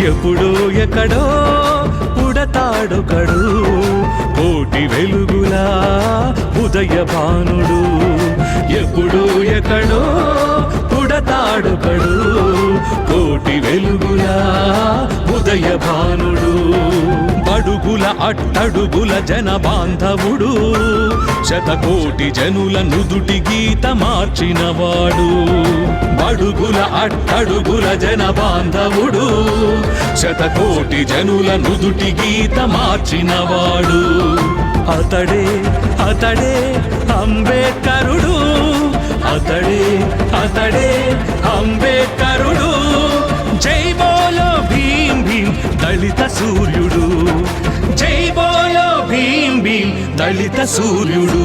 ఎప్పుడో ఎక్కడో పుడతాడొకడు కోటి వెలుగులా ఉదయ భానుడు ఎప్పుడో ఎక్కడో పుడతాడొకడు కోటి వెలుగులా ఉదయ భానుడు బడుగుల అట్టడుగుల జన బాంధవుడు శతకోటి జనుల నుదుటి గీత మార్చినవాడు బడుగుల అట్టడుగుల జన బాంధవుడు శతకోటి జనుల నుదుటి గీత మార్చినవాడు అతడే అతడే అంబేద్కరుడు అతడే అతడే అంబేద్కరుడు జై బోలో భీం భీం దళిత సూర్యుడు జై బోలో భీం భీం దళిత సూర్యుడు